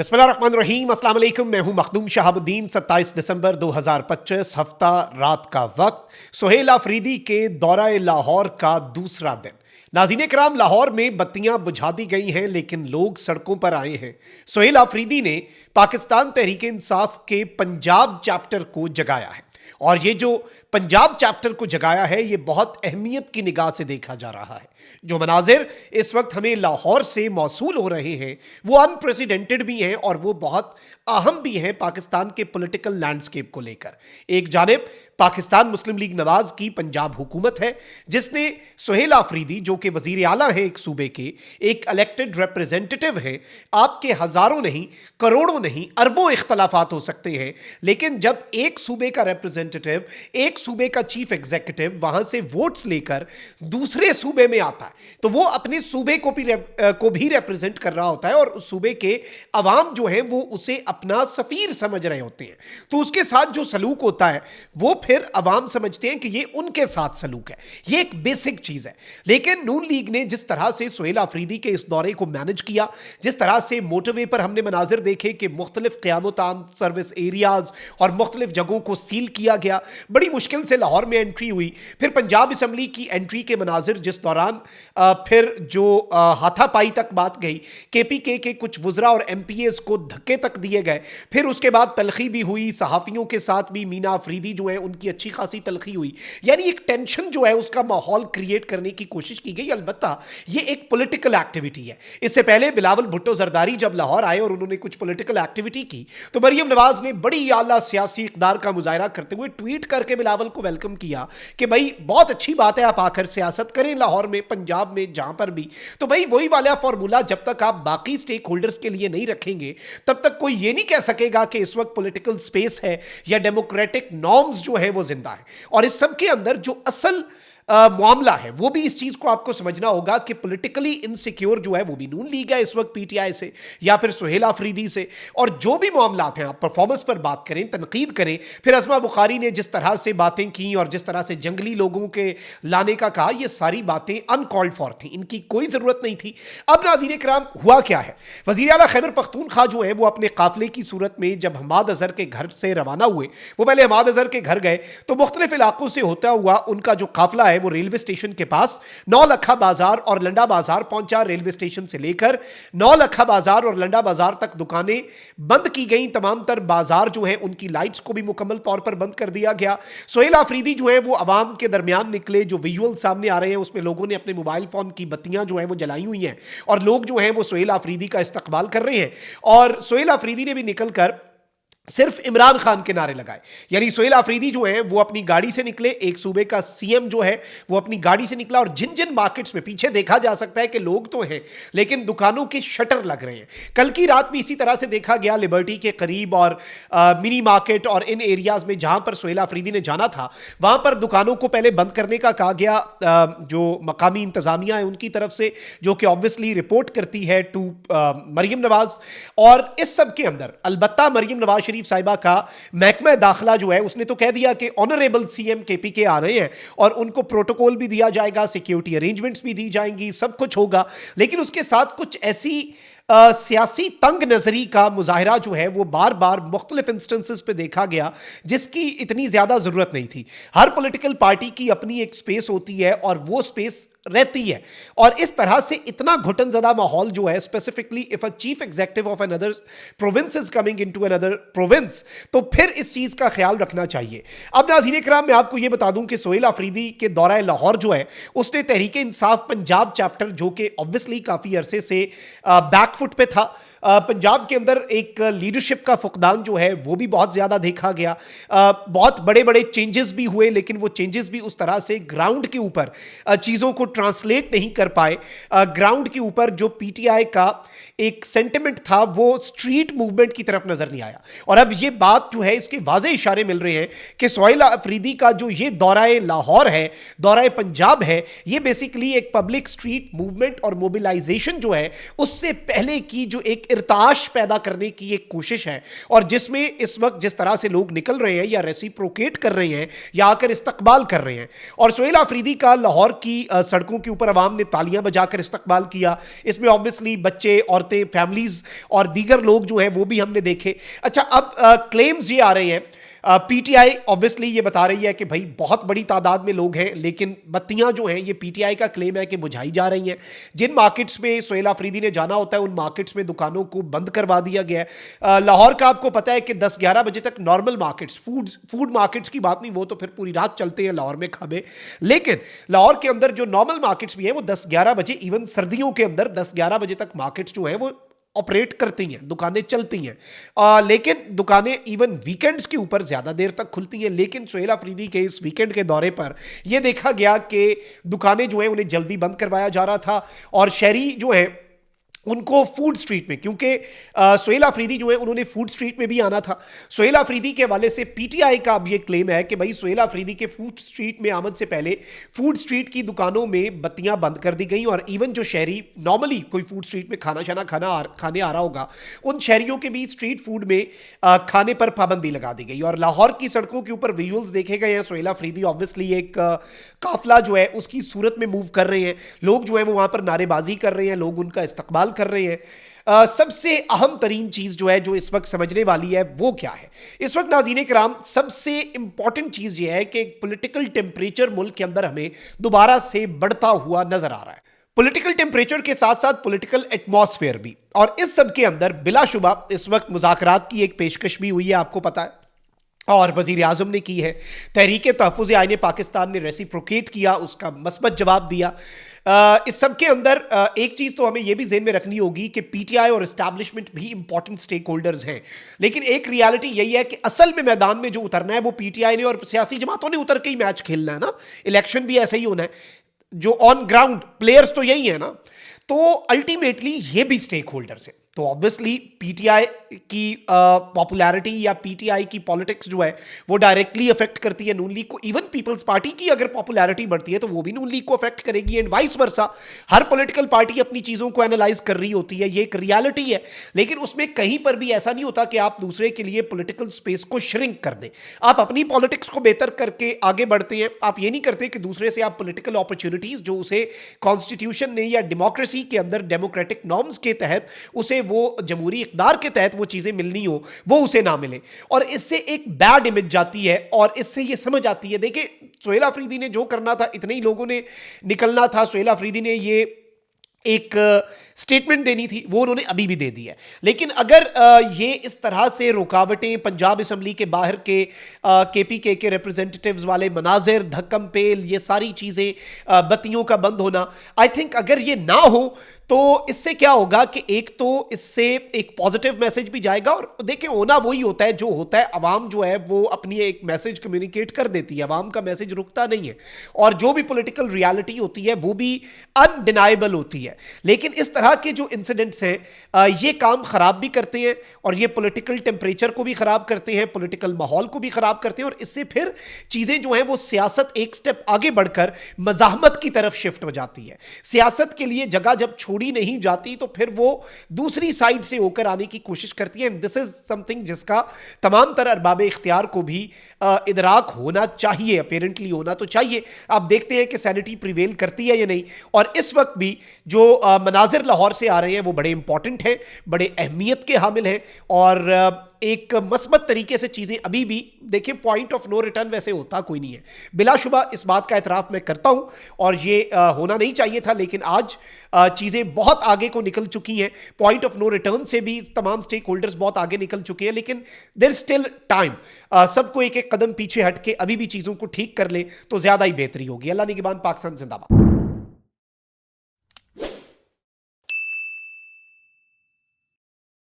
बिस्मिल्लाहिर्रहमानिर्रहीम, अस्सलाम वालेकुम। मैं हूं मखदूम शहाबुद्दीन। 27 दिसंबर 2025 हफ्ता रात का वक्त, सुहेल आफरीदी के दौरा लाहौर का दूसरा दिन। नाज़रीन कराम, लाहौर में बत्तियां बुझा दी गई हैं लेकिन लोग सड़कों पर आए हैं। सुहेल आफरीदी ने पाकिस्तान तहरीक इंसाफ के पंजाब चैप्टर को जगाया है और ये जो पंजाब चैप्टर को जगाया है ये बहुत अहमियत की निगाह से देखा जा रहा है। जो मनाजिर इस वक्त हमें लाहौर से मौसूल हो रहे हैं वो अनप्रेसिडेंटेड भी हैं और वो बहुत अहम भी हैं पाकिस्तान के पॉलिटिकल लैंडस्केप को लेकर। एक जानिब पाकिस्तान मुस्लिम लीग नवाज की पंजाब हुकूमत है जिसने सुहेल आफरीदी, जो कि वजीर आला है एक सूबे के, एक इलेक्टेड रिप्रेजेंटेटिव हैं। आपके हजारों नहीं, करोड़ों नहीं, अरबों इख्तलाफात हो सकते हैं, लेकिन जब एक सूबे का रिप्रेजेंटेटिव, एक सूबे का चीफ एग्जीक्यूटिव वहां से वोट्स लेकर दूसरे सूबे में आता है तो वो अपने सूबे को भी रिप्रेजेंट कर रहा होता है और उस सूबे के अवाम जो है वो उसे अपना सफीर समझ रहे होते हैं। तो उसके साथ जो सलूक होता है वो फिर अवाम समझते हैं कि ये उनके साथ सलूक है। ये एक बेसिक चीज है। लेकिन नून लीग ने जिस तरह से सुहेल आफरीदी के इस दौरे को मैनेज किया, जिस तरह से मोटरवे पर हमने मनाजिर देखे कि मुख्तलिफ क़याम सर्विस एरियाज और मुख्तलिफ जगहों को सील किया गया, बड़ी मुश्किल से लाहौर में एंट्री हुई, फिर पंजाब असम्बली की एंट्री के मनाजिर जिस दौरान फिर जो हाथापाई तक बात गई, KPK के कुछ वज़रा और MPAs को धक्के तक दिए गए, फिर उसके बाद तलखी भी हुई, सहाफ़ियों के साथ भी मीना आफरीदी जो है उनकी अच्छी खासी तलखी हुई। यानी एक टेंशन जो है उसका माहौल क्रिएट करने की कोशिश की गई। अलबत्ता ये एक पॉलिटिकल एक्टिविटी है। इससे पहले बिलावल भुट्टो जरदारी जब लाहौर आए और उन्होंने कुछ पॉलिटिकल एक्टिविटी की तो मरियम नवाज ने बड़ी आला सियासी इक़्तिदार का मुजाहरा करते हुए ट्वीट करके बिलावल को वेलकम किया कि भाई बहुत अच्छी बात है, आप आकर सियासत करें लाहौर में, पंजाब में, जहां पर भी। तो भाई वही वाला फॉर्मूला जब तक आप बाकी स्टेक होल्डर्स के लिए नहीं रखेंगे तब तक कोई ये नहीं कह सकेगा कि इस वक्त पॉलिटिकल स्पेस है या डेमोक्रेटिक नॉर्म्स जो है वो जिंदा है। और इस सब के अंदर जो असल मामला है वो भी इस चीज को आपको समझना होगा कि पॉलिटिकली इनसिक्योर जो है वो भी नून लीग है इस वक्त PTI से या फिर सुहेल आफरीदी से। और जो भी मामला हैं, आप परफॉर्मेंस पर बात करें, तनकीद करें, फिर अज़मा बुखारी ने जिस तरह से बातें की और जिस तरह से जंगली लोगों के लाने का कहा, ये सारी बातें अनकॉल्ड फॉर थी, इनकी कोई जरूरत नहीं थी। अब नाज़रीन किराम, हुआ क्या है, वज़ीर आला खैबर पख्तूनख्वा जो है वो अपने काफिले की सूरत में जब हमाद अजहर के घर से रवाना हुए, वो पहले हमाद अजहर के घर गए तो मुख्तलिफ इलाकों से होता हुआ उनका जो काफिला वो रेलवे स्टेशन के पास नौलखा बाजार और लंडा बाजार पहुंचा। रेलवे स्टेशन से लेकर नौलखा बाजार और लंडा बाजार तक दुकानें बंद की गई, तमाम तर बाजार जो है उनकी लाइट्स को भी मुकम्मल तौर पर बंद कर दिया गया। सुहेल आफरीदी जो है वो अवाम के दरमियान निकले। जो विजुअल सामने आ रहे हैं उसमें लोगों ने अपने मोबाइल फोन की बत्तियां जो है वो जलाई हुई हैं और लोग जो है वो सुहेल आफरीदी का इस्तकबाल कर रहे हैं। और सुहेल आफरीदी ने भी निकलकर सिर्फ इमरान खान के नारे लगाए। यानी सुहेल आफरीदी जो है वो अपनी गाड़ी से निकले, एक सूबे का CM जो है वो अपनी गाड़ी से निकला और जिन जिन मार्केट्स में पीछे देखा जा सकता है कि लोग तो हैं लेकिन दुकानों के शटर लग रहे हैं। कल की रात भी इसी तरह से देखा गया, लिबर्टी के करीब और मिनी मार्केट और इन एरियाज में जहां पर सुहेल आफरीदी ने जाना था वहां पर दुकानों को पहले बंद करने का कहा गया, जो मकामी इंतजामिया है उनकी तरफ से, जो कि ऑब्वियसली रिपोर्ट करती है टू मरियम नवाज। और इस सब के अंदर अलबत्ता मरियम नवाज शरीफ साहिबा का महकमा दाखिला जो है उसने तो कह दिया कि ऑनरेबल CM KPK आ रहे हैं और उनको प्रोटोकॉल भी दिया जाएगा, सिक्योरिटी अरेंजमेंट्स भी दी जाएंगी, सब कुछ होगा। लेकिन उसके साथ कुछ ऐसी सियासी तंग नजरी का मुजाहरा जो है वो बार बार मुख्तलिफ इंस्टेंसेस पे देखा गया जिसकी इतनी ज्यादा जरूरत नहीं थी। हर पॉलिटिकल पार्टी की अपनी एक स्पेस होती है और वो स्पेस रहती है। और इस तरह से इतना घुटन ज़दा माहौल जो है, specifically if a chief executive of another province is coming into another province, तो फिर इस चीज़ का ख्याल रखना चाहिए। अब नाज़रीन किराम, मैं आपको यह बता दूं कि सुहेल आफरीदी के दौरा लाहौर जो है उसने तहरीक इंसाफ पंजाब चैप्टर, जो कि ऑब्वियसली काफ़ी अरसे से बैकफुट पे था, पंजाब के अंदर एक लीडरशिप का फुकदान जो है वो भी बहुत ज़्यादा देखा गया। बहुत बड़े बड़े चेंजेस भी हुए लेकिन वो चेंजेस भी उस तरह से ग्राउंड के ऊपर चीज़ों को ट्रांसलेट नहीं कर पाए। ग्राउंड के ऊपर जो PTI का एक सेंटिमेंट था वो स्ट्रीट मूवमेंट की तरफ नज़र नहीं आया। और अब ये बात जो है इसके वाज़े इशारे मिल रहे हैं कि सुहेल आफरीदी का जो ये दौरा लाहौर है, दौरा पंजाब है, ये बेसिकली एक पब्लिक स्ट्रीट मूवमेंट और मोबिलाइजेशन जो है उससे पहले की जो एक इर्ताश पैदा करने की एक कोशिश है, और जिसमें इस वक्त जिस तरह से लोग निकल रहे हैं या रेसिप्रोकेट कर रहे हैं या आकर इस्तकबाल कर रहे हैं। और सुहेल आफरीदी का लाहौर की सड़कों के ऊपर अवाम ने तालियां बजाकर इस्तकबाल किया। इसमें ऑब्वियसली बच्चे, औरतें, फैमिलीज और दीगर लोग जो हैं वो भी हमने देखे। अच्छा, अब क्लेम्स ये आ रहे हैं, पीटीआई ऑब्वियसली ये बता रही है कि भाई बहुत बड़ी तादाद में लोग हैं, लेकिन बत्तियां जो हैं, ये पीटीआई का क्लेम है कि बुझाई जा रही हैं। जिन मार्केट्स में सुहेल आफरीदी ने जाना होता है उन मार्केट्स में दुकानों को बंद करवा दिया गया है। लाहौर का आपको पता है कि 10-11 बजे तक नॉर्मल मार्केट्स, फूड मार्केट्स की बात नहीं, वो तो फिर पूरी रात चलते हैं लाहौर में खाबे, लेकिन लाहौर के अंदर जो नॉर्मल मार्केट्स भी हैं वो 10-11 बजे, इवन सर्दियों के अंदर 10-11 बजे तक मार्केट्स जो हैं वो ऑपरेट करती हैं, दुकानें चलती हैं। लेकिन दुकानें इवन वीकेंड्स के ऊपर ज़्यादा देर तक खुलती हैं। लेकिन सुहेल आफरीदी के इस वीकेंड के दौरे पर यह देखा गया कि दुकानें जो हैं उन्हें जल्दी बंद करवाया जा रहा था, और शहरी जो है उनको फूड स्ट्रीट में, क्योंकि सुहेल आफरीदी जो है उन्होंने फूड स्ट्रीट में भी आना था। सुहेल आफरीदी के हवाले से पीटीआई का अब ये क्लेम है कि भाई सुहेल आफरीदी के फूड स्ट्रीट में आमद से पहले फूड स्ट्रीट की दुकानों में बत्तियां बंद कर दी गई, और इवन जो शहरी नॉर्मली कोई फूड स्ट्रीट में खाने आ रहा होगा, उन शहरियों के भी स्ट्रीट फूड में खाने पर पाबंदी लगा दी गई। और लाहौर की सड़कों के ऊपर विजुअल्स देखे गए हैं। सुहेल आफरीदी ऑब्वियसली एक काफिला जो है उसकी सूरत में मूव कर रहे हैं, लोग जो है वो वहां पर नारेबाजी कर रहे हैं, लोग उनका इस्तकबाल कर रहे हैं। सबसे अहम तरीन चीज जो है, जो इस वक्त समझने वाली है, वो क्या है? इस वक्त नाज़रीन किराम सबसे इंपॉर्टेंट चीज ये है कि पॉलिटिकल टेम्परेचर मुल्क के अंदर हमें दोबारा से बढ़ता हुआ नजर आ रहा है। पॉलिटिकल टेम्परेचर के साथ साथ पॉलिटिकल एटमॉस्फेयर भी, और इस सब के अंदर बिलाशुबा इस वक्त मुज़ाकरात की एक पेशकश भी हुई है, आपको पता है, और वजीर आजम ने की है। तहरीक तहफ़्फ़ुज़ आईन पाकिस्तान ने रेसिप्रोकेट किया, उसका मस्बत जवाब दिया। इस सब के अंदर एक चीज़ तो हमें यह भी ज़हन में रखनी होगी कि पीटीआई और इस्टेब्लिशमेंट भी इंपॉर्टेंट स्टेक होल्डर्स हैं, लेकिन एक रियलिटी यही है कि असल में मैदान में जो उतरना है वो पीटीआई ने और सियासी जमातों ने उतर के ही मैच खेलना है ना। इलेक्शन भी ऐसा ही होना है, जो ऑन ग्राउंड प्लेयर्स तो यही है ना। तो अल्टीमेटली ये भी स्टेक होल्डर्स हैं। तो ऑब्वियसली पीटीआई की पॉपुलैरिटी या पीटीआई की पॉलिटिक्स जो है वो डायरेक्टली अफेक्ट करती है नून लीग को। इवन पीपल्स पार्टी की अगर पॉपुलैरिटी बढ़ती है तो वो भी नून लीग को अफेक्ट करेगी, and vice versa. Her political party अपनी चीज़ों को एनालाइज कर रही होती है, ये एक रियलिटी है, लेकिन उसमें कहीं पर भी ऐसा नहीं होता कि आप दूसरे के लिए पॉलिटिकल स्पेस को श्रिंक कर दें। आप अपनी पॉलिटिक्स को बेहतर करके आगे बढ़ते हैं। आप ये नहीं करते कि दूसरे से आप पॉलिटिकल अपॉर्चुनिटीज जो उसे कॉन्स्टिट्यूशन ने या डेमोक्रेसी के अंदर डेमोक्रेटिक नॉर्म्स के तहत उसे वो जमहूरी इक़्तिदार के तहत वो चीज़ें मिलनी हो, वो उसे ना मिले, और इससे एक बैड इमेज जाती है। और इससे ये समझ आती है, देखिए सुहेल आफरीदी ने जो करना था, इतने ही लोगों ने निकलना था। सुहेल आफरीदी ने ये एक स्टेटमेंट देनी थी, वो उन्होंने अभी भी दे दी है। लेकिन अगर ये इस तरह से रुकावटें, पंजाब असम्बली के बाहर के केपीके के रिप्रेजेंटेटिव्स वाले मनाजिर, धक्कम पेल, ये सारी चीज़ें, बत्तियों का बंद होना, आई थिंक अगर ये ना हो तो इससे क्या होगा कि एक तो इससे एक पॉजिटिव मैसेज भी जाएगा। और देखिए होना वही होता है जो होता है, अवाम जो है वो अपनी एक मैसेज कम्युनिकेट कर देती है, अवाम का मैसेज रुकता नहीं है, और जो भी पॉलिटिकल रियलिटी होती है वो भी अनडिनाइबल होती है। लेकिन इस तरह के जो इंसिडेंट्स हैं ये काम खराब भी करते हैं, और ये पॉलिटिकल टेम्परेचर को भी खराब करते हैं, पॉलिटिकल माहौल को भी खराब करते हैं, और इससे फिर चीज़ें जो हैं वो सियासत एक स्टेप आगे बढ़कर मज़ाहमत की तरफ शिफ्ट हो जाती है। सियासत के लिए जगह जब छोड़ी नहीं जाती तो फिर वो दूसरी साइड से होकर आने की कोशिश करती है। एंड दिस इज समथिंग जिसका तमाम तरह अरबाब इख्तियार को भी इदराक होना चाहिए, अपेरेंटली होना तो चाहिए। आप देखते हैं कि सैनिटी प्रिवेल करती है या नहीं। और इस वक्त भी जो मनाजिर लाहौर से आ रहे हैं वो बड़े इंपॉर्टेंट हैं, बड़े अहमियत के हामिल हैं, और एक मस्बत तरीके से चीज़ें अभी भी देखिए, पॉइंट ऑफ नो रिटर्न वैसे होता कोई नहीं है, बिलाशुबा इस बात का एतराफ़ मैं करता हूँ, और ये होना नहीं चाहिए था, लेकिन आज चीज़ें बहुत आगे को निकल चुकी हैं। पॉइंट ऑफ नो रिटर्न से भी तमाम स्टेक होल्डर्स बहुत आगे निकल चुके हैं, लेकिन देयर स्टिल टाइम। सबको एक एक कदम पीछे हट के अभी भी चीज़ों को ठीक कर ले तो ज़्यादा ही बेहतरी होगी। अल्लाह निगहबान, पाकिस्तान जिंदाबाद।